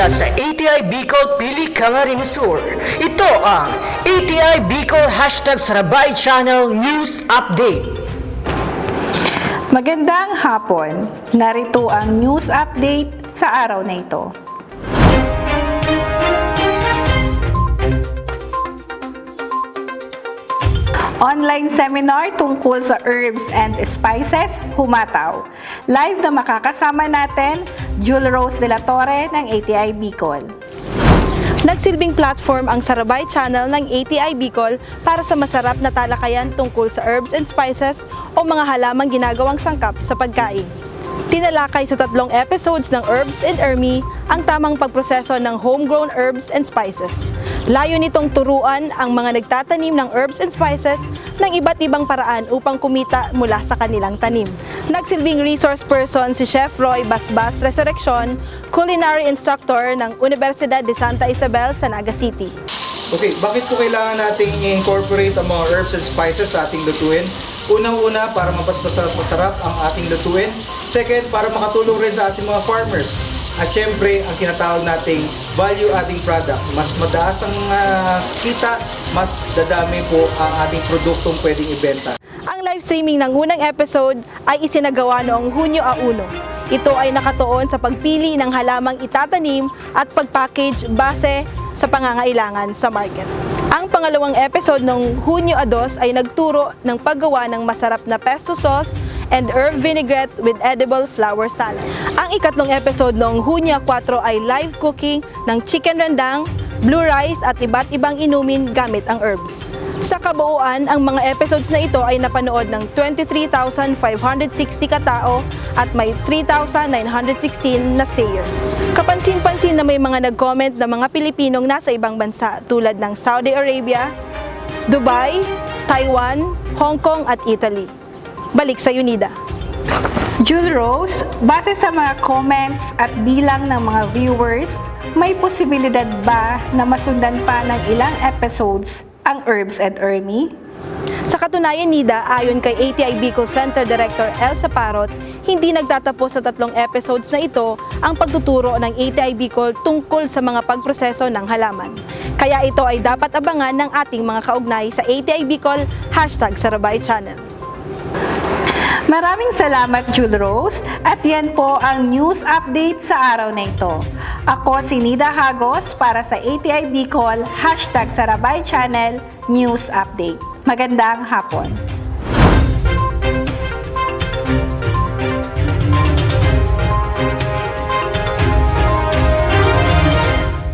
mula sa ATI Bicol Pili Kangaring Sur. Ito ang ATI Bicol #Sarabay Channel News Update. Magandang hapon. Narito ang news update sa araw na ito. Online seminar tungkol sa herbs and spices, Humataw. Live na makakasama natin, Jul Rose de la Torre ng ATI Bicol. Nagsilbing platform ang Sarabay Channel ng ATI Bicol para sa masarap na talakayan tungkol sa herbs and spices o mga halamang ginagawang sangkap sa pagkain. Tinalakay sa 3 episodes ng Herbs and Ermi ang tamang pagproseso ng homegrown herbs and spices. Layo nitong turuan ang mga nagtatanim ng herbs and spices ng iba't ibang paraan upang kumita mula sa kanilang tanim. Nagsilbing resource person si Chef Roy Basbas Resurrection, culinary instructor ng Universidad de Santa Isabel sa Naga City. Okay, bakit po kailangan nating i-incorporate ang mga herbs and spices sa ating lutuin? Unang-una, para mas masarap ang ating lutuin. Second, para makatulong rin sa ating mga farmers. At syempre, ang tinatawag nating value-adding product. Mas mataas ang kita, mas dadami po ang ating produktong pwedeng ibenta. Ang live streaming ng unang episode ay isinagawa noong Hunyo 1. Ito ay nakatuon sa pagpili ng halamang itatanim at pag-package base sa pangangailangan sa market. Ang pangalawang episode ng Hunyo 2 ay nagturo ng paggawa ng masarap na pesto sauce and herb vinaigrette with edible flower salad. Ang ikatlong episode ng Hunyo 4 ay live cooking ng chicken rendang, blue rice at iba't ibang inumin gamit ang herbs. Sa kabuuan, ang mga episodes na ito ay napanood ng 23,560 katao at may 3,916 na stayers. Kapansin-pansin na may mga nag-comment na mga Pilipinong nasa ibang bansa tulad ng Saudi Arabia, Dubai, Taiwan, Hong Kong at Italy. Balik sa Unida. Jul Rose, base sa mga comments at bilang ng mga viewers, may posibilidad ba na masundan pa ng ilang episodes ang Herbs and Ermi? Sa katunayan, Nida, ayon kay ATI Bicol Center Director Elsa Parot, hindi nagtatapos sa 3 episodes na ito ang pagtuturo ng ATI Bicol tungkol sa mga pagproseso ng halaman. Kaya ito ay dapat abangan ng ating mga kaugnay sa ATI Bicol #Sarabay Channel. Maraming salamat, Jul Rose, at yan po ang news update sa araw na ito. Ako si Nida Hagos para sa ATI Bicol #Sarabay Channel News Update. Magandang hapon.